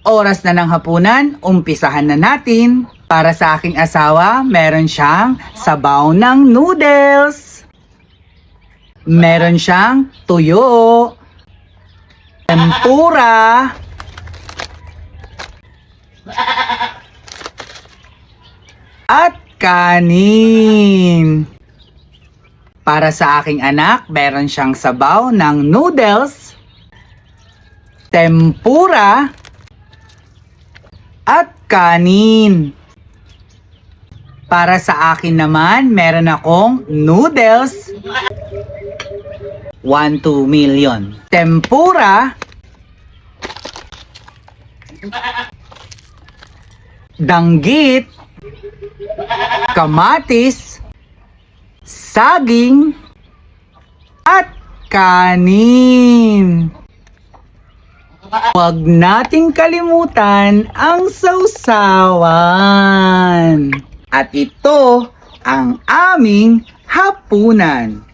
Oras na ng hapunan, umpisahan na natin. Para sa aking asawa, meron siyang sabaw ng noodles. Meron siyang tuyo, tempura, at kanin. Para sa aking anak, meron siyang sabaw ng noodles, tempura, at kanin. Para sa akin naman, meron akong noodles, 1-2 million. Tempura, danggit, kamatis, saging, at kanin. Huwag nating kalimutan ang sausawan. At ito ang aming hapunan.